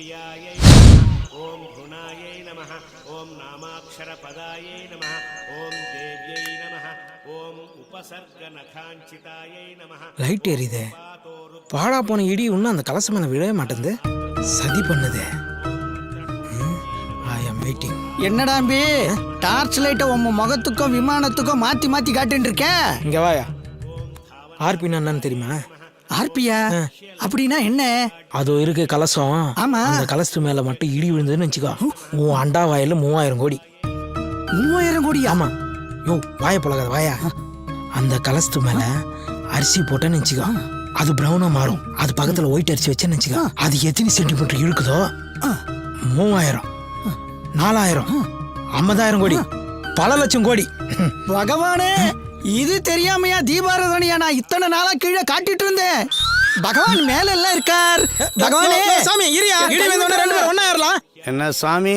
प्रियायै ओम गुणायै नमः ओम नामाक्षरपदायै नमः ओम देव्यै नमः ओम उपसर्गनखाञ्चितायै नमः. லைட் எரியுதே. பாழா போன இடி இன்னும் அந்த கலசம் மேல விழவே மாட்டேங்குது. சதி பண்ணுதே. ஐ அம் வெயிட்டிங். என்னடாம்பி டார்ச் லைட்டை உங்க முகத்துக்கும் விமானத்துக்கும் மாத்தி மாத்தி காட்டின்னு இருக்க. இங்க வாயா. ஆர்பின்னா என்னன்னு தெரியுமா? ஆர்பியா அப்படின்னா என்ன? அது இருக்கு கலசம். ஆமா. அந்த கலசத்து மேல மட்டும் இடி விழுந்ததுன்னு வச்சுக்கோ, உன் அண்டா வாயில 3000 கோடி. 3000 கோடி? ஆமா. யோ வாய பழகாத வாயா. அந்த கலசத்து மேல அரிசி போட்டேன்னு வச்சுக்கோ, அது பிரவுனா மாறும். அது பக்கத்துல ஒயிட் அரிசி வச்சேன்னு வச்சுக்கோ, அது எத்தனை சென்டிமீட்டர் இழுக்குதோ 3000, 4000, 50,000 கோடி, பல லட்சம் கோடி. பகவானே, இது தெரியாமையா தீபாராதனையா நான் இத்தனை நாளா கீழே காட்டிட்டு இருந்தேன். பகவான் மேல எல்லாம் இருக்கார். பகவானே சாமி இரியா, இடி வந்தோட ரெண்டு பேரும் ஒண்ணா ஏறலாம். என்ன சாமி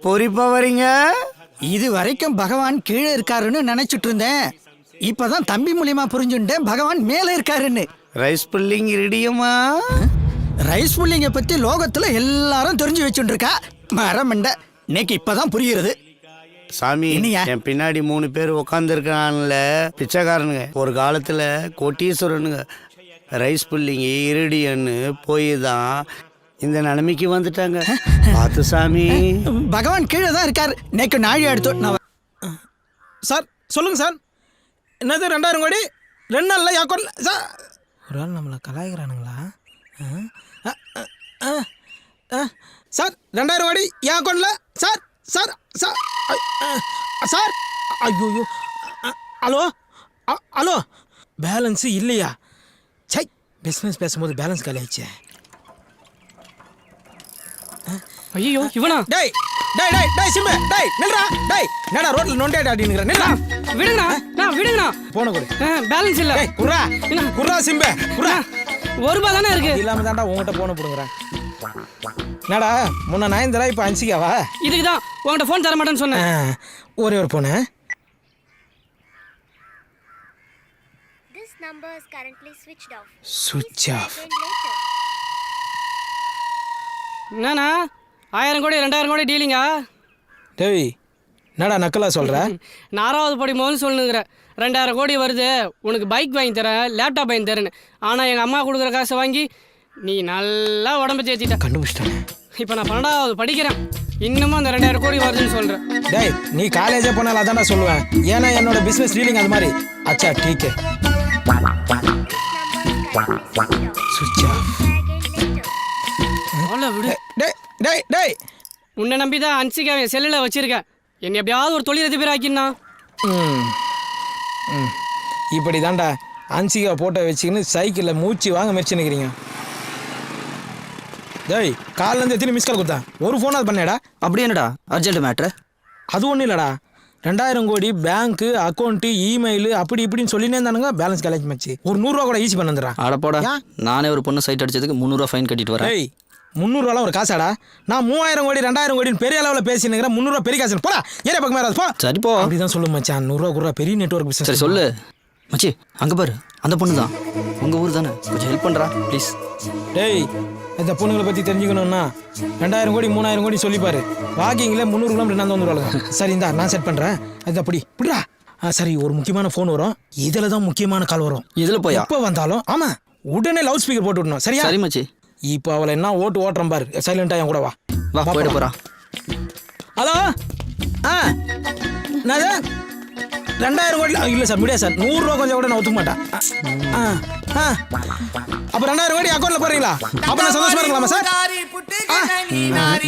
பொறிப்பா வரீங்க? இது வரைக்கும் பகவான் கீழே இருக்காருன்னு நினைச்சிட்டு இருந்தேன். இப்பதான் தம்பி மூலியமா புரிஞ்சுட்டேன் பகவான் மேல இருக்காருன்னு. ரைஸ் புல்லிங் ரெடியம்மா? ரைஸ் புல்லிங்க பத்தி லோகத்துல எல்லாரும் தெரிஞ்சு வச்சுட்டு இருக்கா. மரமண்ட இன்னைக்கு இப்பதான் புரியுறது. சாமி என்னையா? என் பின்னாடி 3 பேர் உட்காந்துருக்கான்ல, பிச்சைக்காரனுங்க. ஒரு காலத்துல கோட்டீஸ்வரனுங்க. ரைஸ் புல்லிங் இருடியன்னு போய் தான் இந்த நிலைமைக்கு வந்துட்டாங்க. பார்த்து சாமி. பகவான் கீழே தான் இருக்காரு. இன்னைக்கு நாழி எடுத்து சார் சொல்லுங்க சார். என்னது 2000 கோடி 2 நாள்ல யாக்கோட்ல சார்? ஒரு ஆள் நம்மளை கலாய்க்கிறானுங்களா? சார் 2000 கோடி என் அக்கௌண்ட்ல சார். சார் சார் சார் ஐயோ. ஹலோ ஹலோ, பேலன்ஸ் இல்லையா? சை, பிஸ்னஸ் பேசும்போது பேலன்ஸ் காலி ஆயிடுச்சு. ஐயோ இவனா? டேய் டேய் டேய் டேய் சிம்பு, டேய் நில்றா. டேய் என்னடா ரோட்ல நோண்டேடா அப்படிங்கற? நில்றா. விடுங்கண்ணா. போன கொடு. பேலன்ஸ் இல்ல. டேய் குர்ரா குர்ரா சிம்பு குர்ரா. ₹1 தானே இருக்கு. இல்லாம தான்டா உன்கிட்ட போன புடுங்கறேன். என்னடா முன்ன 9 இப்போ 5 இதுக்கு தான் உன்கிட்ட ஃபோன் தர மாட்டேன்னு சொன்னேன். ஒரே ஒரு போன. This number is currently switched off. Switch off. Later. என்னண்ணா 1000 கோடி 2000 கோடி டீலிங்கா? டேய் என்னடா நக்கலா சொல்ற? 4வது படி முதல்ல சொல்லுங்கிற. 2000 கோடி வருது, உனக்கு பைக் வாங்கி தரேன், லேப்டாப் வாங்கி தரேன்னு. ஆனால் எங்கள் அம்மா கொடுக்குற காசை வாங்கி நீ நல்லா உடம்பு தேய்ச்சிட்ட. கண்டுபிடிச்சிட்டேன். இப்போ நான் 12வது படிக்கிறேன், இன்னமும் அந்த 2000 கோடி வருதுன்னு சொல்கிறேன். டேய் நீ காலேஜே போனாலும் அதான்டா சொல்லுவேன். ஏன்னா என்னோட பிஸ்னஸ் டீலிங் அது மாதிரி. அச்சா டீக்கே. சுவிட்ச் ஆஃப். அவ்வளோ விடு. டேய் டேய் டேய், உன்னை நம்பி தான் அன்சிகா என் செல்லில் வச்சுருக்கேன். என்னை எப்படியாவது ஒரு தொழிலதிபர் ஆக்கினா. இப்படி தான்டா அன்சிகா போட்டோ வச்சுக்கின்னு சைக்கிளில் மூச்சு வாங்க முயற்சி நிற்கிறீங்க. டேய் காலிலேருந்து எத்தனை மிஸ் கால் கொடுத்தா? ஒரு ஃபோன் அது பண்ணேடா. அப்படி என்னடா அர்ஜென்ட் மேட்ரு? அது ஒன்றும் இல்லைடா, 2000 கோடி பேங்க்கு அக்கௌண்ட்டு இமெயில் அப்படி இப்படின்னு சொல்லினே இருந்தானுங்க. பேலன்ஸ் காலேஜ் மச்சு ஒரு ₹100 கூட ஈஸி பண்ண வந்துடுறான். அடப்போடா, நானே ஒரு பொண்ணு சைட் அடிச்சதுக்கு ₹300 ஃபைன் கட்டிட்டு வரேன். டேய் ₹300 ஒரு காசாடா? நான் 3000 கோடி 2000 கோடின்னு பெரிய அளவில் பேசினுங்கிறேன். ₹300 பெரிய காசு. போடா ஏரியா பக்கம் மேலே போ. சரி போ. அப்படிதான் சொல்லு மச்சான். ₹100 கூட பெரிய நெட்வொர்க் பிசினஸ். சரி சொல்லு மச்சி. அங்கே பாரு, அந்த பொண்ணு தான். உங்கள் ஊர் தானே, கொஞ்சம் ஹெல்ப் பண்ணுறா ப்ளீஸ். டேய் இந்த பொண்ணுங்களை பற்றி தெரிஞ்சுக்கணும்னா 2000 கோடி 3000 கோடி சொல்லிப்பாரு. வாக்கிங்கில் 300 கிலோமீட்டர் நான் வந்துடுவாங்க. சரி இந்தா நான் செட் பண்ணுறேன். அது அப்படி இப்படிடா. சரி ஒரு முக்கியமான ஃபோன் வரும், இதில் தான் முக்கியமான கால் வரும். இதில் போய் எப்போ வந்தாலும் ஆமாம் உடனே லவுட் ஸ்பீக்கர் போட்டு விடணும். சரியா? சரி மச்சி. இப்போ அவளை என்ன ஓட்டுறேன் பாரு. சைலண்டாக என் கூட வா. வா போயிட்டு போகிறா. ஹலோ என்னது 2000 கோடி இல்லை சார், முடியாது சார். ₹100 கொஞ்சம் கூட நான் ஒத்துக்க மாட்டேன். அப்போ 2000 கோடி அக்கௌண்ட்டில் போடுறீங்களா? அப்போ நான் சந்தோஷமா இருக்கலாமா சார்?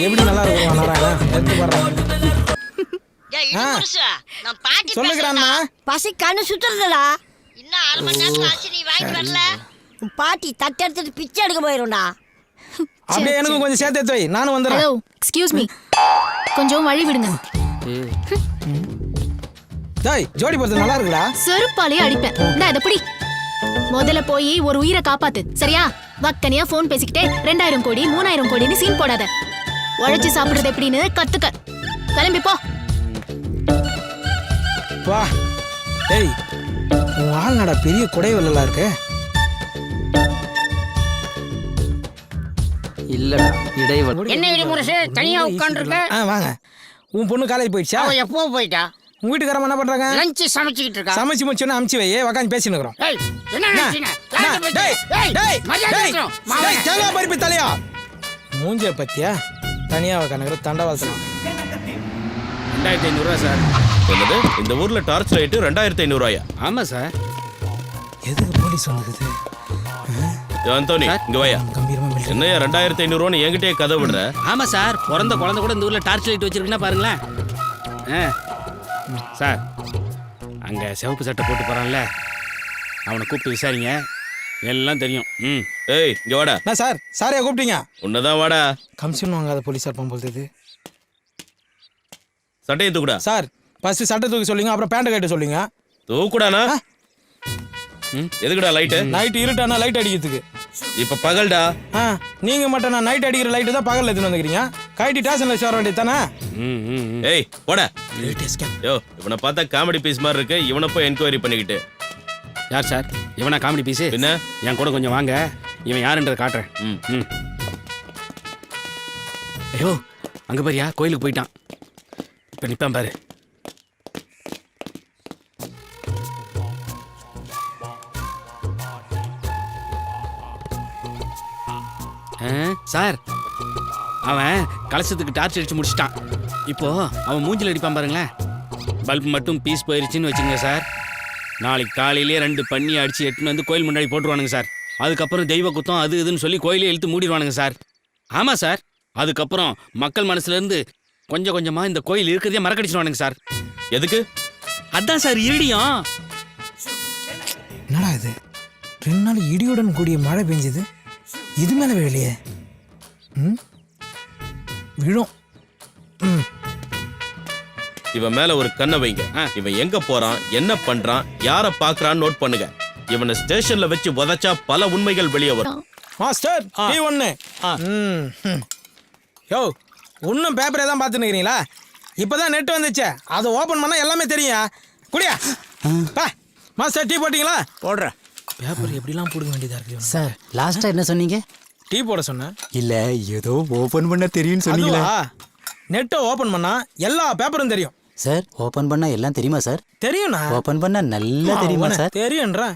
எப்படி நல்லா இருக்கும் சொல்லுகிறான்னா? பசி கண்ணு சுத்துறதுடா. இன்னும் 1/2 மணி நேரத்துல ஆச்சு, நீ வாங்கிட்டு வரல. பாட்டி தட்டு எடுத்துட்டு பிச்சை எடுக்க போயிரும்டா. அப்படியே எனக்கும் கொஞ்சம் சேர்த்து எடுத்து வை, நானும் வந்துடுறேன். ஹலோ எக்ஸ்கியூஸ் மீ, கொஞ்சம் வழி விடுங்க. டேய் ஜோடி போறது நல்லா இருக்குடா. செருப்பாலே அடிப்பேன். நான் இத பிடி. முதல்ல போய் ஒரு உயிரை காப்பாத்து, சரியா? வக்கனியா ஃபோன் பேசிக்கிட்டே 2000 கோடி 3000 கோடின்னு சீன் போடாத. உழைச்சு சாப்பிடுறது எப்படின்னு கத்துக்க. கிளம்பி போ. வா. டேய் உன் ஆள்நாடா பெரிய குடைவெல்லாம் இருக்கு. இல்லடா இடைவெளி. என்ன இடிமுரசு தனியா உட்காந்துருக்க? வாங்க. உன் பொண்ணு காலேஜ் போயிடுச்சா? அவ எப்போ போயிட்டா? உங்க வீட்டுக்காரமா என்ன பண்றாங்க? லஞ்ச் சமைச்சிட்டு இருக்கா. சமைச்சு முடிச்சோன்னு அமுச்சு வை, உக்காந்து பேசின்னு இருக்கிறோம். ஏய், என்ன நினைச்சீங்க? யார்கிட்ட பேசுறீங்க? ஏய், மரியாதை இருக்கணும். மாவனே. பருப்பி தலையா மூஞ்ச பத்தியா தனியா உக்காந்துக்கிற தண்டவாளத்தில் 2500 சார். என்னது இந்த ஊர்ல டார்ச் லைட் 2500 ஆமா சார். எதுக்கு போலீஸ் வந்துக்குது? அந்தோனி இங்க வாயா. கம்பீரமா மிலிட்டரி. என்னையா 2500 என்கிட்டயே கதை விடுற? ஆமா சார், பிறந்த குழந்தை கூட இந்த ஊர்ல டார்ச் லைட் வச்சிருக்குன்னா பாருங்களேன். சார், அங்க சிவப்பு சட்டை போட்டு போறான்ல, அவனை கூப்பிட்டு விசாரிங்க, எல்லாம் தெரியும். ஏய் இங்க வாடா. நான் சார் சாரையா கூப்பிட்டீங்க? உன்னதான் வாடா. கமிஷன் வாங்காத போலீஸார் போகும்போது சட்டையை தூக்குடா. சார் ஃபர்ஸ்ட் சட்டை தூக்கி சொல்லுங்க, அப்புறம் பேண்ட் கட்ட சொல்லுங்க. தூக்குடானா? எதுக்குடா லைட்டு? நைட் இருட்டானா லைட் அடிக்கிறதுக்கு. இப்ப பகல்டா. நீங்க மட்டும் நான் நைட் அடிக்கிற லைட்டு தான் பகல்ல எடுத்துன்னு வந்துக்கிறீங்க. கைட்டி ஸ்டேஷன்ல ஷோர் வேண்டியது தானே? ஏய் போடா. யோ இவனை பார்த்தா காமெடி பீஸ் மாதிரி இருக்கு. இவனை போய் என்கொயரி பண்ணிக்கிட்டு. யார் சார் இவனா காமெடி பீஸு? என்ன என் கூட கொஞ்சம் வாங்க, இவன் யாருன்றதை காட்டுறேன். ஐயோ அங்க பாரியா, கோயிலுக்கு போயிட்டான். இப்ப நிப்பான் பாரு. சார், அவன் கலசத்துக்கு டார்ச் அடிச்சு முடிச்சிட்டான். இப்போ அவன் மூஞ்சில் அடிப்பான் பாருங்களேன். பல்ப் மட்டும் பீஸ் போயிருச்சுன்னு வச்சுங்க சார், நாளைக்கு காலையிலே 2 பண்ணி அடிச்சு எட்டுன்னு வந்து கோயில் முன்னாடி போட்டுருவானுங்க சார். அதுக்கப்புறம் தெய்வ குத்தம் அது இதுன்னு சொல்லி கோயிலே இழுத்து மூடிடுவானுங்க சார். ஆமாம் சார், அதுக்கப்புறம் மக்கள் மனசுலேருந்து கொஞ்சம் கொஞ்சமாக இந்த கோயில் இருக்கிறதே மறக்கடிச்சிடுவானுங்க சார். எதுக்கு? அதான் சார் இருடியும். என்னடா இது 2 நாள் இடியுடன் கூடிய மழை பெஞ்சது, இது மேல விழலையே. விழும். இவன் மேல ஒரு கண்ணை வைங்க. இவன் எங்க போறான், என்ன பண்றான், யார பாக்குறான்னு நோட் பண்ணுங்க. இவனை ஸ்டேஷன்ல வச்சு உதைச்சா பல உண்மைகள் வெளியே வரும். மாஸ்டர் டீ ஒன்னு. யோ இன்னும் பேப்பரே தான் பார்த்துன்னு இருக்கிறீங்களா? இப்பதான் நெட் வந்துச்சு, அதை ஓபன் பண்ணா எல்லாமே தெரியும். குடியா பா. மாஸ்டர் டீ போட்டீங்களா? போடுறேன். பேப்பர் எப்படிலாம் போடுங்க வேண்டியதா இருக்கு சார் லாஸ்டா என்ன சொன்னீங்க? டீ போட சொன்னேன். இல்ல ஏதோ ஓபன் பண்ண தெரியும்னு சொன்னீங்களா? நெட்டை ஓபன் பண்ணா எல்லா பேப்பரும் தெரியும் சார். ஓபன் பண்ணா எல்லாம் தெரியுமா சார்? தெரியும்ண்ணா. ஓபன் பண்ணா நல்லா தெரியுமா சார்? தெரியும்ன்றா.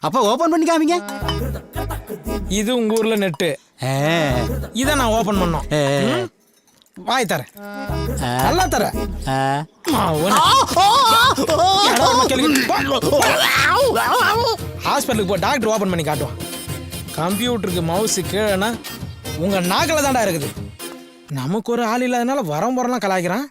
அப்ப ஓபன் பண்ணி காமிங்க. இது உங்க ஊர்ல நெட்டு, இதை நான் ஓபன் பண்ணோம். வாய் தர நல்லா தர. ஹாஸ்பிட்டலுக்கு போ, டாக்டர் ஓபன் பண்ணி காட்டுவான். கம்ப்யூட்டருக்கு மவுஸ் கீழேனா உங்க நாக்கில் தாண்டா இருக்குது. நமக்கு ஒரு ஆள் இல்லாதனால வரம் வரலாம் கலாய்க்கிறான்.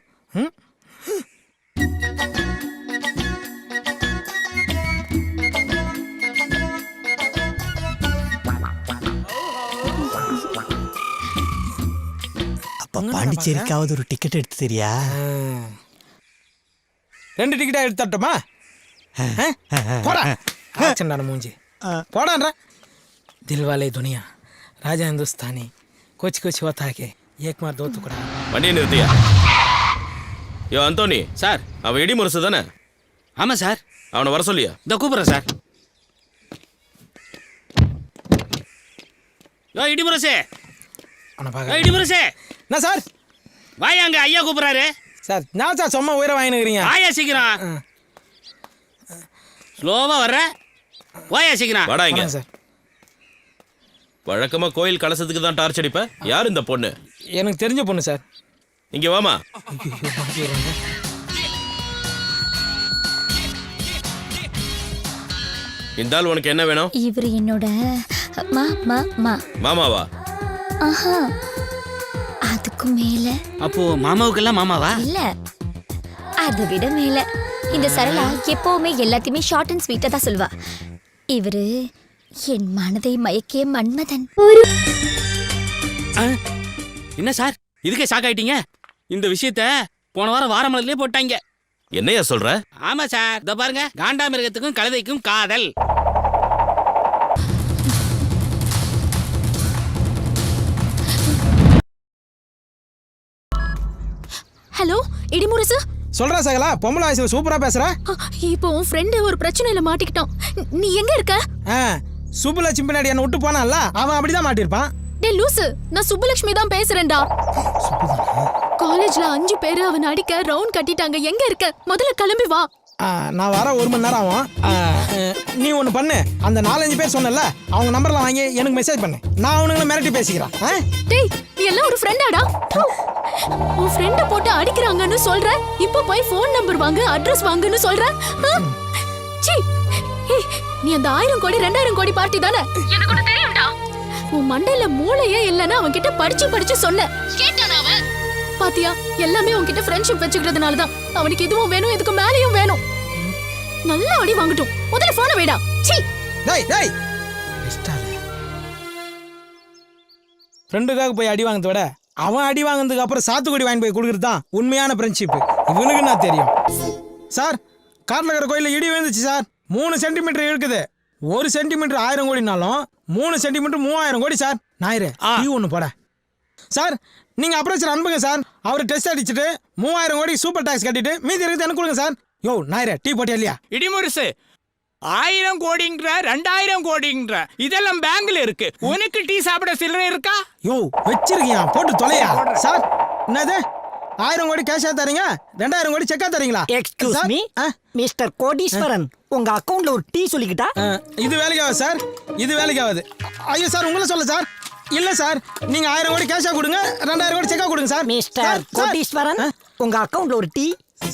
அப்ப பாண்டிச்சேரிக்காவது ஒரு டிக்கெட் எடுத்து தெரியா? 2 டிக்கெட்டா எடுத்து தட்டுமா? போடா ஆச்சண்டான மூஞ்சி போடான்ற. தில்வாலே துனியா ராஜா இந்துஸ்தானி कोच कोच होता है कि एक मार दो टुकड़ा. வண்டியை நிறுத்தியா? யோ அந்தோனி சார், அவன் இடி முரசு தானே? ஆமாம் சார். அவனை வர சொல்லியா? இந்த கூப்பிட்றேன் சார். யோ இடிமுரசே, இடிமுரசே. என்ன சார்? வாயா, அங்க ஐயா கூப்பிட்றாரு சார். நான் சார் சும்மா உயிரை வாங்கினுக்கிறீங்க. வாயா சீக்கிரம். ஸ்லோவா வர்ற, வாயா சீக்கிரம். வாடா இங்க. சார் வழக்கமா கோயில் கலசத்துக்கு தான் டார்ச் அடிப்ப. யார் இந்த பொண்ணு? எனக்கு தெரிஞ்ச பொண்ணு சார். இங்க வாமா. இந்த ஆள் உனக்கு என்ன வேணும்? இவர் என்னோட மாமாவா? ஆஹா, அதுக்கு மேல. அப்போ மாமாவுக்கெல்லாம் மாமாவா? இல்ல, அதை விட மேல. இந்த சரளா எப்பவுமே எல்லாத்தையுமே ஷார்ட் அண்ட் ஸ்வீட்டா தான் சொல்வா. இவரு என் மனதை மயக்கிய மன்மதன். என்ன சார் இதுக்கே ஷாக் ஆயிட்டீங்க? இந்த விஷயத்த போன வாரம் வாரமலர்லயே போட்டாங்க. என்னையா சொல்ற? ஆமா சார், இத பாருங்க, காண்டாமிருகத்துக்கும் கழுதைக்கும் காதல். ஹலோ இடிமுரசு. சொல்றா சகலா, பொம்பளை வயசுல சூப்பரா பேசுற. இப்போ உன் ஃப்ரெண்டு ஒரு பிரச்சனையில மாட்டிக்கிட்டான். நீ எங்க இருக்க? சுப்புலட்சுமி பின்னாடி என்ன விட்டு போனான்ல அவன் அப்படிதான் மாட்டிருப்பான். டேய் லூசு, நான் சுப்புலட்சுமி தான் பேசுறேன்டா. காலேஜ்ல 5 பேரு அவன் அடிக்க ரவுண்ட் கட்டிட்டாங்க. எங்க இருக்க? முதல்ல கிளம்பி வா. நான் வர 1 மணி நேரம் ஆகும். நீ ஒன்று பண்ணு, அந்த 4-5 பேர் சொன்னல அவங்க நம்பர்லாம் வாங்கி எனக்கு மெசேஜ் பண்ணு. நான் அவனுங்களை மிரட்டி பேசிக்கிறேன். டேய் நீ எல்லாம் ஒரு ஃப்ரெண்டாடா? உன் ஃப்ரெண்ட போட்டு அடிக்கிறாங்கன்னு சொல்ற, இப்போ போய் ஃபோன் நம்பர் வாங்கு, அட்ரஸ் வாங்குன்னு சொல்ற. சீ, நீ அந்த 1000 கோடி 2000 கோடி பார்ட்டி தானே? எனக்கு ஒண்ணு தெரியும்டா. உன் மண்டையில மூளையே இல்லைன்னா அவன் கிட்ட படிச்சு சொன்ன கேட்டானா அவன்? பாத்தியா, எல்லாமே உன்கிட்ட ஃப்ரெண்ட்ஷிப் வச்சுக்கிறதுனால தான். அவனுக்கு இதுவும் வேணும், இதுக்கு மேலேயும் வேணும். நல்லா அடி வாங்கட்டும். முதல்ல போனை வைடா. சீ டேய் டேய் ஃப்ரெண்டுக்காக போய் அடி வாங்கறத விட அவன் அடி வாங்கினதுக்கு அப்புறம் சாத்துக்குடி வாங்கி போய் கொடுக்கறது தான் உண்மையான ஃப்ரெண்ட்ஷிப். இவனுக்கு நான் தெரியும். சார், காட்டில் இருக்கிற கோயிலில் இடி விழுந்துச்சு சார். 3 சென்டிமீட்டர் இருக்குது. 1 சென்டிமீட்டர் 1000 கோடினாலும் 3 சென்டிமீட்டர் 3000 கோடி சார். ஞாயிறு டீ ஒன்று போட சார். நீங்கள் அப்ரோச்சர் அனுப்புங்க சார். அவர் டெஸ்ட் அடிச்சுட்டு 3000 கோடி சூப்பர் டாக்ஸ் கட்டிட்டு மீதி இருக்குது எனக்கு கொடுங்க சார். யோ ஞாயிறு டீ போட்டியா இல்லையா? இடிமுரசு 1000 கோடிங்கிற 2000 கோடிங்கிற இதெல்லாம் பேங்க்ல இருக்கு. உனக்கு டீ சாப்பிட சில்லறை இருக்கா? யோ வச்சிருக்கியா, போட்டு தொலையா சார். என்னது 1000 கோடி கேஷா தரீங்க, 2000 கோடி செக்கா தரீங்களா? எக்ஸ்கியூஸ் மீ மிஸ்டர் கோடீஸ்வரன், உங்க அக்கவுண்ட்ல ஒரு டீ சொல்லிக்கிட்டா? இது வேலைக்கு ஆகாது சார், இது வேலைக்கு ஆகாது. ஐயோ சார், உங்களை சொல்ல சார். இல்ல சார், நீங்க 1000 கோடி கேஷா கொடுங்க, 2000 கோடி செக்கா கொடுங்க சார். மிஸ்டர் கோடீஸ்வரன், உங்க அக்கவுண்ட்ல ஒரு டீ.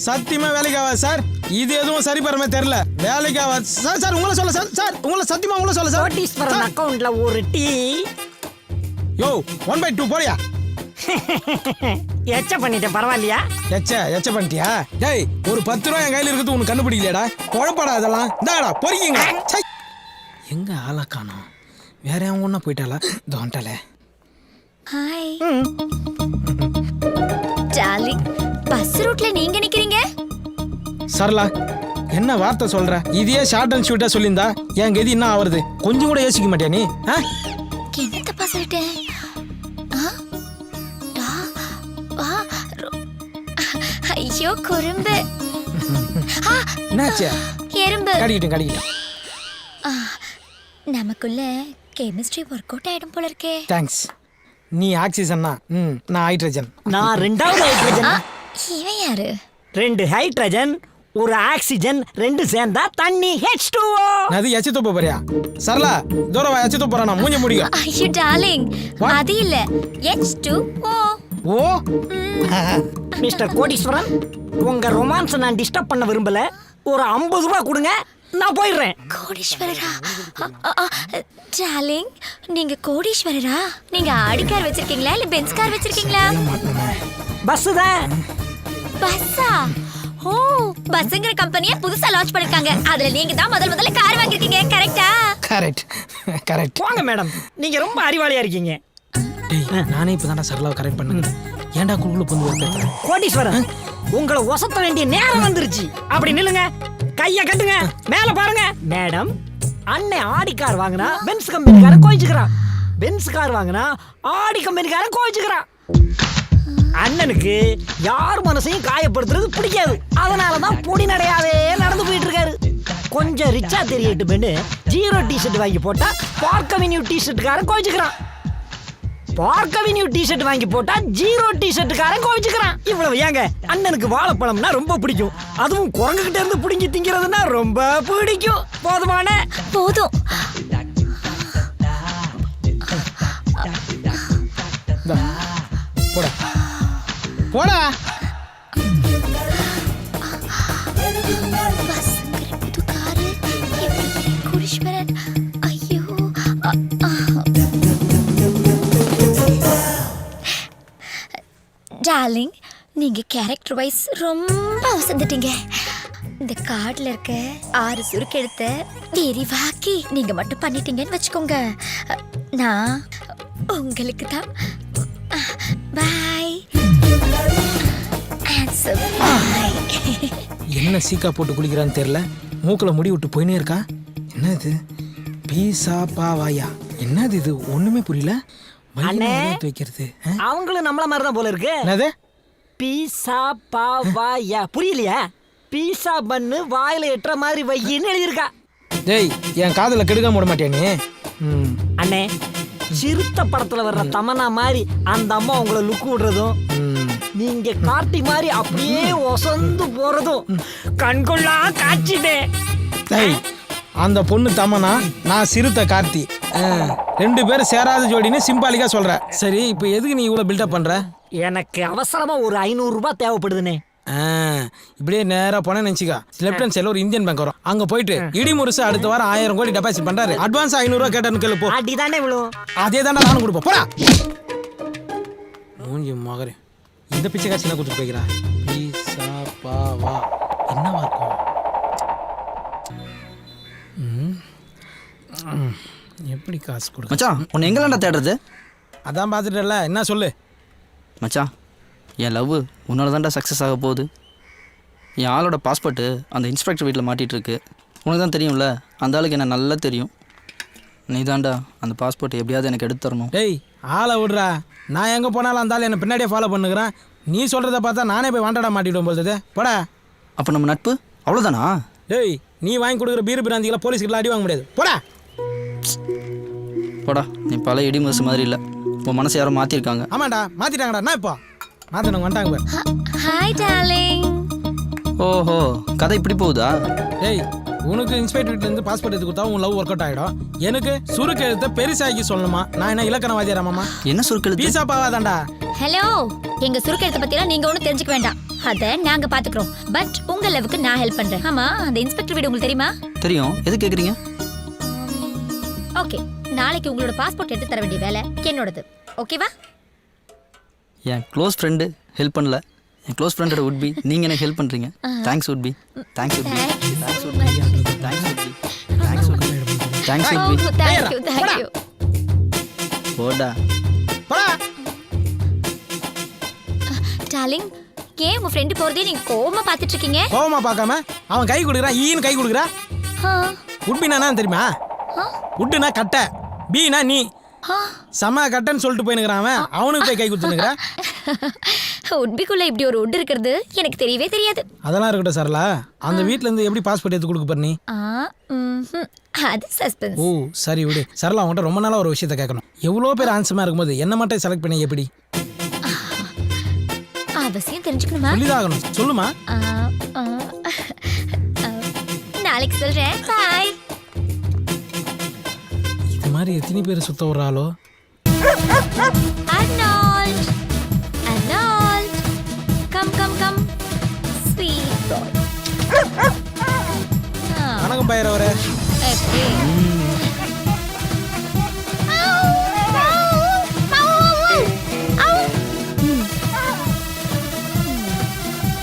சத்தியமா வேலைக்கு ஆகாது சார். இது எதுவும் சரி பரமே தெரியல. வேலைக்கு ஆகாது சார். சார் உங்களை சொல்ல சார். சார் உங்களை சத்தியமா உங்களை சொல்ல சார். கோடீஸ்வரன் அக்கவுண்ட்ல ஒரு டீ. யோ 1/2 போறியா? எச்ச பண்ணிட்டேன், பரவாயில்லையா? எச்ச பண்ணிட்டியா? டேய், ஒரு 10 ரூபாய் என் கையில இருக்குது, உனக்கு கண்டுபிடிக்கலையாடா? குழப்படா இதெல்லாம். இந்தாடா பொறிக்கிங்க. எங்க ஆளா காணோம்? வேற அவங்க ஒண்ணா போயிட்டாளா? தோண்டல. ஹாய் டார்லிங், பஸ் ரூட்ல நீங்க நிக்கிறீங்க? சரளா, என்ன வார்த்தை சொல்ற? இதையே ஷார்ட் அண்ட் ஸ்வீட்டா சொல்லியிருந்தா என் கதி என்ன ஆவறது? கொஞ்சம் கூட யோசிக்க மாட்டியா நீ? என்ன தப்பா சொல்லிட்டேன்? ஐயோ குறும்பு. என்னாச்சு? எறும்பு. கடிக்கிட்டேன். நமக்குள்ள கெமிஸ்ட்ரி ஒர்க் அவுட் ஆயிடும் போல இருக்கே. தேங்க்ஸ். நீ ஆக்சிஜன்னா, நான் ஹைட்ரஜன். நான் 2வது ஹைட்ரஜன். இவன் யாரு? 2 ஹைட்ரஜன், ஒரு ஆக்சிஜன், 2 சேர்ந்தா தண்ணி H2O. அது எச்சு தூப்ப போறியா? சரளா, தூரம் வா, எச்சு தூப்ப நான் மூஞ்சி முடியும். ஐயோ டார்லிங், அது இல்ல, H2O. ஓ மிஸ்டர் கோடீஸ்வரன், உங்க ரொமான்ஸ் நான் டிஸ்டர்ப் பண்ண விரும்பல. ஒரு 50 ரூபாய் கொடுங்க, நான் போயிடுறேன். கோடீஸ்வரரா? டார்லிங், நீங்க கோடீஸ்வரரா? நீங்க ஆடி கார் வச்சிருக்கீங்களா இல்ல பென்ஸ் கார் வச்சிருக்கீங்களா? பஸ் தான். பஸ்ஸா? ஓ, பஸ்ங்கிற கம்பெனியை புதுசா லான்ச் பண்ணிருக்காங்க. அதுல நீங்க தான் முதல்ல கார் வாங்கிருக்கீங்க, கரெக்ட்டா? கரெக்ட். போங்க மேடம், நீங்க ரொம்ப அறிவாளியா இருக்கீங்க. டேய், நானே இப்பதான்டா சரளாவை கரெக்ட் பண்ணுங்க. ஏன்டா குழுக்குள்ள பொந்து வைக்கிறேன்? கோடீஸ்வரன், உங்களை ஒசத்த வேண்டிய நேரம் வந்துருச்சு. அப்படி நில்லுங்க, கைய கட்டுங்க, மேல பாருங்க. மேடம், அண்ணன் ஆடி கார் வாங்கினா பென்ஸ் கம்பெனிக்காரன் கோயிச்சுக்கிறான். பென்ஸ் கார் வாங்கினா ஆடி கம்பெனிக்காரன் கோயிச்சுக்கிறான். அண்ணனுக்கு யார் மனசையும் காயப்படுத்துறது பிடிக்காது. அதனாலதான் பொடி நடையாவே நடந்து போயிட்டு இருக்காரு. கொஞ்சம் ரிச்சா தெரியட்டுமென்னு 0 டிஷர்ட் வாங்கி போட்டா பார்க் அவென்யூ டிஷர்ட்டுக்காரன் கோயிச்சுக்கிறான். பார்க் அவென்யூ டிஷர்ட் வாங்கி போட்டா 0 டிஷர்ட்டுக்காரன் கோவிச்சுக்கிறான். இவ்வளவு ஏங்க, அண்ணனுக்கு வாழைப்பழம்னா ரொம்ப பிடிக்கும். அதுவும் குரங்குகிட்ட இருந்து பிடிங்கி திங்கிறதுனா ரொம்ப பிடிக்கும். போதுமான போதும். போடா போடா. பஸ்ங்கிற புது காரு, கோடீஸ்வரன். ஐயோ டார்லிங், நீங்க கேரக்டர் வைஸ் ரொம்ப அவசந்துட்டீங்க. இந்த கார்டுல இருக்க 6 சுருக்கெழுத்த விரிவாக்கி நீங்க மட்டும் பண்ணிட்டீங்கன்னு வச்சுக்கோங்க, நான் உங்களுக்கு தான். பாய். என்ன சீக்கா போட்டு குளிக்கிறான்னு தெரியல. மூக்குல முடி விட்டு போயினே இருக்கா. என்னது பீசா பாவாயா? என்னது இது? ஒண்ணுமே புரியல. வைக்கிறது அவங்களும் நம்மள மாதிரி தான் போல இருக்கு. என்னது பீசா பாவாயா? புரியலையா? பீசா பண்ணு வாயில எட்டுற மாதிரி வையின்னு எழுதியிருக்கா. டேய் என் காதுல கெடுக்காம விட மாட்டியா நீ? ம். அண்ணே சிறுத்த படத்துல வர்ற தமன்னா மாதிரி அந்த அம்மா உங்களை லுக்கு விடுறதும் ம். நீங்க கார்த்தி மாதிரி அப்படியே ஒசந்து போறதும் கண்கொள்ளா காட்சிட்டே. டேய் அந்த பொண்ணு தமனா, நான் சிறுத்தை கார்த்தி. 2 பேரும் சேராத ஜோடின்னு சிம்பாலிக்கா சொல்ற. சரி இப்போ எதுக்கு நீ இவ்வளவு பில்டப் பண்ற? எனக்கு அவசரமா ஒரு 500 ரூபாய் தேவைப்படுதுண்ணே. இப்படியே நேரா போன நினைச்சுக்கா, லெஃப்ட் ஹேண்ட் சைடுல ஒரு இந்தியன் பேங்க் வரும். அங்க போயிட்டு இடி முருசு அடுத்த வாரம் 1000 கோடி டெபாசிட் பண்றாரு, அட்வான்ஸ் 500 ரூபாய் கேட்டேன்னு கேளு போ. அடிதானே விழும். அதே தானே நானும் கொடுப்போம். போடா மூஞ்சி மகரே, இந்த பிச்சை காசு என்ன கொடுத்துட்டு போய்க்கிறா? பீசா பாவா என்னவா இருக்கும்? எப்படி காசு கொடு மச்சான் உன்னை எங்கெல்லாம்டா தேடுறது? அதான் பார்த்துட்டல, என்ன சொல்லு மச்சான் என் லவ் உன்னால தான்டா சக்ஸஸ் ஆக போகுது. என் ஆளோட பாஸ்போர்ட்டு அந்த இன்ஸ்பெக்டர் வீட்டில் மாட்டிகிட்டு இருக்கு. உனக்கு தான் தெரியும்ல, அந்த ஆளுக்கு என்ன நல்லா தெரியும். நீ தான்டா அந்த பாஸ்போர்ட் எப்படியாவது எனக்கு எடுத்து தரணும். டேய் ஆளை விடுறா, நான் எங்கே போனாலும் அந்த ஆள் என்னை பின்னாடியே ஃபாலோ பண்ணுகிறேன். நீ சொல்கிறத பார்த்தா நானே போய் வாண்டடா மாட்டிவிடும் போது. போடா. அப்போ நம்ம நட்பு அவ்வளோதானா? டேய் நீ வாங்கி கொடுக்குற பீர் பிராந்திகளை போலீஸ்கிட்ட அடி வாங்க முடியாது. போடா போடா, நீ பல இடி முரசு மாதிரி இல்லை, உன் மனசை யாரோ மாற்றிருக்காங்க. ஆமாண்டா மாற்றிட்டாங்கடா. நான் இப்போ மாற்றினவங்க வந்துட்டாங்க பாரு. Hi darling. ஓஹோ, கதை இப்படி போகுதா? டேய் உனக்கு இன்ஸ்பெக்டர் வீட்டிலேருந்து பாஸ்போர்ட் எடுத்து கொடுத்தா உன் லவ் ஒர்க் அவுட் ஆகிடும். எனக்கு சுருக்கு எழுத்த பெருசாக்கி சொல்லணுமா? நான் என்ன இலக்கணவாதியாராமாமா? என்ன சுருக்கெழுத்து? பீசா பாவாதான்டா. ஹலோ, எங்க சுருக்கெழுத்த பத்திலாம் நீங்க ஒன்றும் தெரிஞ்சுக்க வேண்டாம், அதை நாங்க பாத்துக்கிறோம். பட் உங்க லவ்வுக்கு நான் ஹெல்ப் பண்றேன். ஆமா, அந்த இன்ஸ்பெக்டர் வீடு உங்களுக்கு தெரியுமா? தெரியும். எது கேட்குறீங்க? ஓகே, நாளைக்கு உங்களோட பாஸ்போர்ட் எடுத்து தர வேண்டிய வேலை என்னோடது. ஓகேவா? என் க்ளோஸ் ஃப்ரெண்டு ஹெல்ப் பண்ணல, என் க்ளோஸ் ஃப்ரெண்டோட உட்பி நீங்கள் எனக்கு ஹெல்ப் பண்ணுறீங்க. Thanks உட்பி. Thanks உட்பி. Thanks உட்பி. Thanks உட்பி. Thanks உட்பி. Thanks உட்பி. Thank you thank you. போடா. டார்லிங், ஏன் உங்க ஃப்ரெண்டு போறதே நீங்க கோவமா பாத்துட்டு இருக்கீங்க? கோவமா பார்க்காம அவன் கை கொடுக்குறான், ஈன்னு கை கொடுக்குறா. உட்பினா தெரியுமா? உட்டுனா கட்டை, பீனா நீ. சம கட்டன்னு சொல்லிட்டு போயினுக்கிறான் அவன், அவனுக்கு போய் கை கொடுத்துனுக்குறா. உட்பிக்குள்ள இப்படி ஒரு உட் இருக்கிறது எனக்கு தெரியவே தெரியாது. அதெல்லாம் இருக்கட்டும் சரளா, அந்த வீட்ல இருந்து எப்படி பாஸ்போர்ட் எடுத்து கொடுக்க போற நீ? அது சஸ்பென்ஸ். ஓ சரி விடு. சரளா உன்கிட்ட ரொம்ப நாளா ஒரு விஷயத்த கேட்கணும். எவ்வளோ பேர் ஆன்சமா இருக்கும்போது என்ன மட்டும் செலக்ட் பண்ணி எப்படி? அவசியம் தெரிஞ்சுக்கணுமா? சொல்லிதாகணும், சொல்லுமா. நாளைக்கு சொல்றேன். பாய். இது மாதிரி எத்தனை பேர் சுத்த விடுறாளோ? Arnold, Arnold, come, come, come, sweet boy. வணக்கம் பயிரவரே.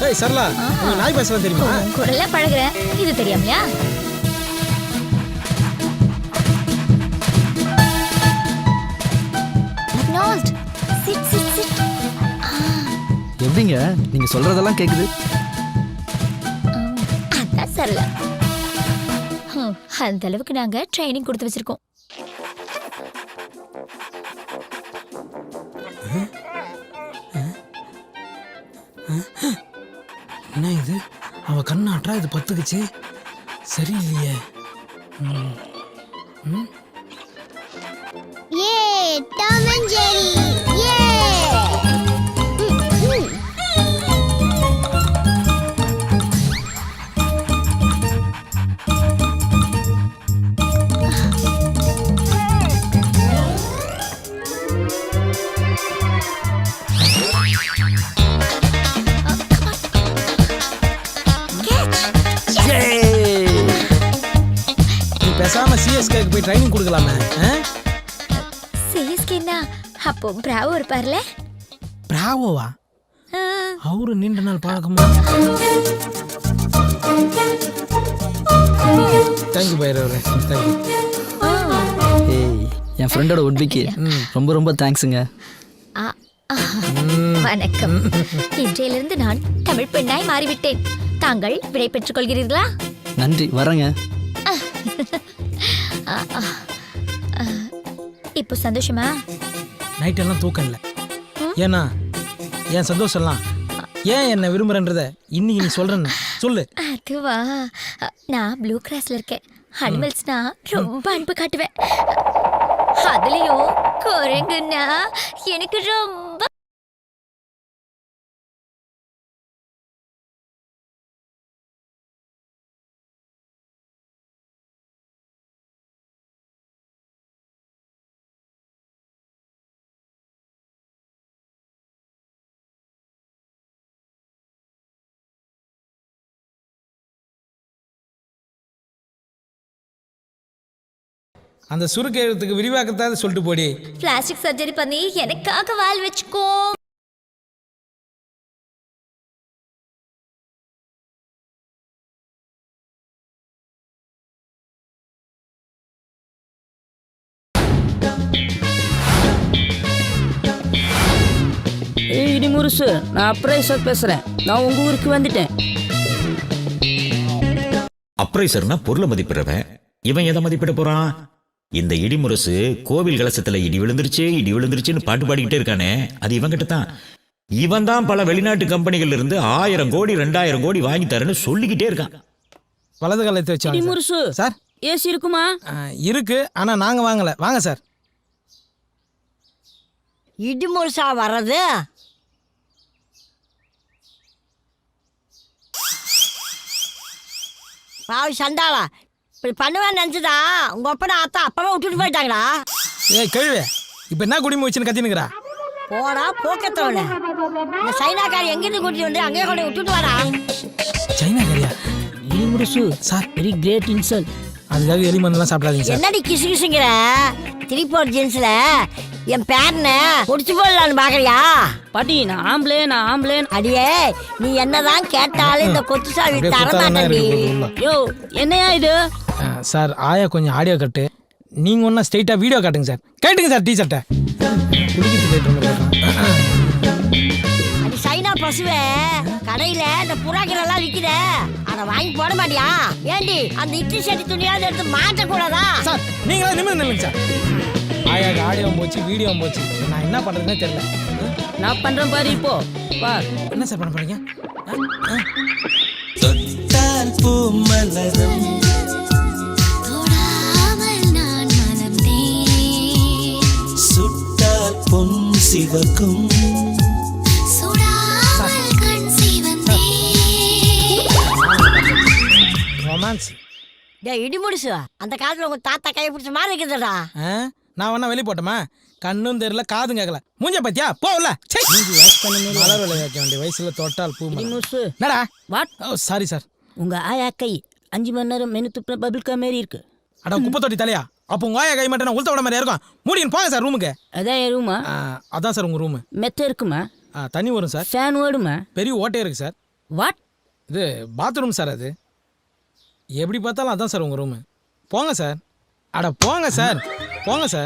ஏய் சரளா, உனக்கு நாய் பேசலாம் தெரியுமா? கூடல பழகுறேன், இது தெரியாமையா? Arnold, sit, sit, sit. எப்படிங்க நீங்கள் சொல்கிறதெல்லாம் கேட்குது? அதான் சரளா. அந்த அளவுக்கு நாங்க ட்ரைனிங் கொடுத்து வச்சிருக்கோம். என்ன இது? அவ கண்ணாட்டா இது பத்துக்குச்சு. சரியில்லையே. Tom and Jerry. நீ பேசாம சிஎஸ்கேக்கு போய் ட்ரைனிங் கொடுக்கலாமே. சிஎஸ்கேனா அப்போ பிராவோ இருப்பார்ல? பிராவோவா? அவரு நீண்ட நாள் பழக்கமா? தேங்க்யூ பைரவரே, தேங்க்யூ. ஏய், என் ஃப்ரெண்டோட உட்பிக்கு ரொம்ப ரொம்ப தேங்க்ஸுங்க. வணக்கம். இன்றையிலிருந்து நான் தமிழ் பெண்ணாய் மாறிவிட்டேன். தாங்கள் விடை பெற்றுக் கொள்கிறீர்களா? நன்றி, வரேங்க. இப்போ சந்தோஷமா? நைட் எல்லாம் தூக்கம் இல்லை. ஏன்னா என் சந்தோஷம்லாம் ஏன் என்ன விரும்புறன்றத இன்னைக்கு நீ சொல்றேன்னு சொல்லு. அதுவா, நான் ப்ளூ கிராஸ்ல இருக்கேன். அனிமல்ஸ்னா ரொம்ப அன்பு காட்டுவேன். அதுலயும் குரங்குன்னா எனக்கு ரொம்ப. அந்த சுருக்கு எழுத்துக்கு விரிவாக்கத்தான் சொல்லிட்டு போடி. பிளாஸ்டிக் சர்ஜரி பண்ணி எனக்காக வால் வச்சுக்கோ. இடி முருசு, நான் அப்ரைசர் பேசுறேன். நான் உங்க ஊருக்கு வந்துட்டேன். அப்ரைசர்னா பொருளை மதிப்பிடுறவன். இவன் எதை மதிப்பிட போறான்? இந்த இடிமுரசு கோவில் கலசத்துல இடி விழுந்துருச்சுன்னு பாட்டு பாடிக்கிட்டே இருக்கானே, அது இவங்கிட்ட தான். இவன் தான் பல வெளிநாட்டு கம்பெனிகள் இருந்து 1000 கோடி 2000 கோடி வாங்கி தரேன்னு சொல்லிக்கிட்டே இருக்கான். வலது காலத்தை இடி வச்சு முருசு சார். ஏசி இருக்குமா? இருக்கு, ஆனா நாங்க வாங்கல. வாங்க சார். இடி முருசா வர்றது? பாவி சண்டாளா, இப்படி பண்ணுவேன்னு நினச்சிதா உங்க அப்பா அத்தா அப்பவே விட்டுட்டு போயிட்டாங்களா? ஏய் கேள்வி, இப்ப என்ன குடிமை வச்சுன்னு கத்தினுக்குறா? போடா போக்கத்தவன. இந்த சைனாக்காரி எங்கிருந்து கூட்டிட்டு வந்து அங்கேயே கொண்டு விட்டுட்டு வரா? சைனா கறியா? இடி முருசு சார், வெரி கிரேட் இன்சல்ட். அதுக்காக எலி மருந்துலாம் சாப்பிடாதீங்க சார். என்னடி கிசு கிசுங்கிற? 3/4 ஜீன்ஸ்ல என் பேரனை முடிச்சு போடலான்னு பாக்குறியா? பாட்டி நான் ஆம்பளே. அடியே நீ என்னதான் கேட்டாலும் இந்த கொத்து சாவி தரமாட்டேன்டி. யோ என்னையா இது? சார் ஆயா கொஞ்சம் ஆடியோ கட்டு. நீங்க ஒன்னா ஸ்ட்ரைட்டா வீடியோ காட்டுங்க சார். கேட்டுங்க சார் டீ-ஷர்ட்டை. அடி சைனா பசுவே, கடையில இந்த புறாக்கள் விக்குத, அத வாங்கி போட மாட்டியா? ஏண்டி அந்த இட்லி சட்டி துணியாவது எடுத்து மாட்டக்கூடாதா? சார் நீங்களா நிமிர்ந்து நில்லுங்க சார். ஆயாக்கு ஆடியோ போச்சு, வீடியோ போச்சு. நான் என்ன பண்றதுன்னே தெரியல. நான் பண்றேன் பாரு. இப்போ பார் என்ன சார் பண்ண போறீங்க? ரொமான்ஸ். இடி முடிச்சு அந்த காலத்துல உங்க தாத்தா கை பிடிச்ச மாதிரி இருக்குதுடா. நான் வேணா வெளியே போட்டோமா? கண்ணும் தெரியல, காதும் கேட்கல. மூஞ்ச பத்தியா போகல. மலர் விலை வைக்க வேண்டிய வயசுல தொட்டால் பூ என்னடா? வாட்? Sorry sir. உங்க ஆயா கை 5 மணி நேரம் மெனு துப்புன பபிள்கா மாரி இருக்கு. அட குப்பை தொட்டி தலையா? அப்போ உங்க ஆயா கை மட்டும் நான் உளுத்த விட மாதிரி இருக்கும். மூடின்னு போங்க சார் ரூமுக்கு. அதான் என் ரூமா? அதான் சார் உங்க ரூமு. மெத்த இருக்குமா? தண்ணி வரும் சார். ஃபேன் ஓடுமா? பெரிய ஓட்டே இருக்கு சார். வாட்? இது பாத்ரூம் சார். அது எப்படி பார்த்தாலும் அதான் சார் உங்க ரூமு. போங்க சார். அட போங்க சார், போங்க சார்.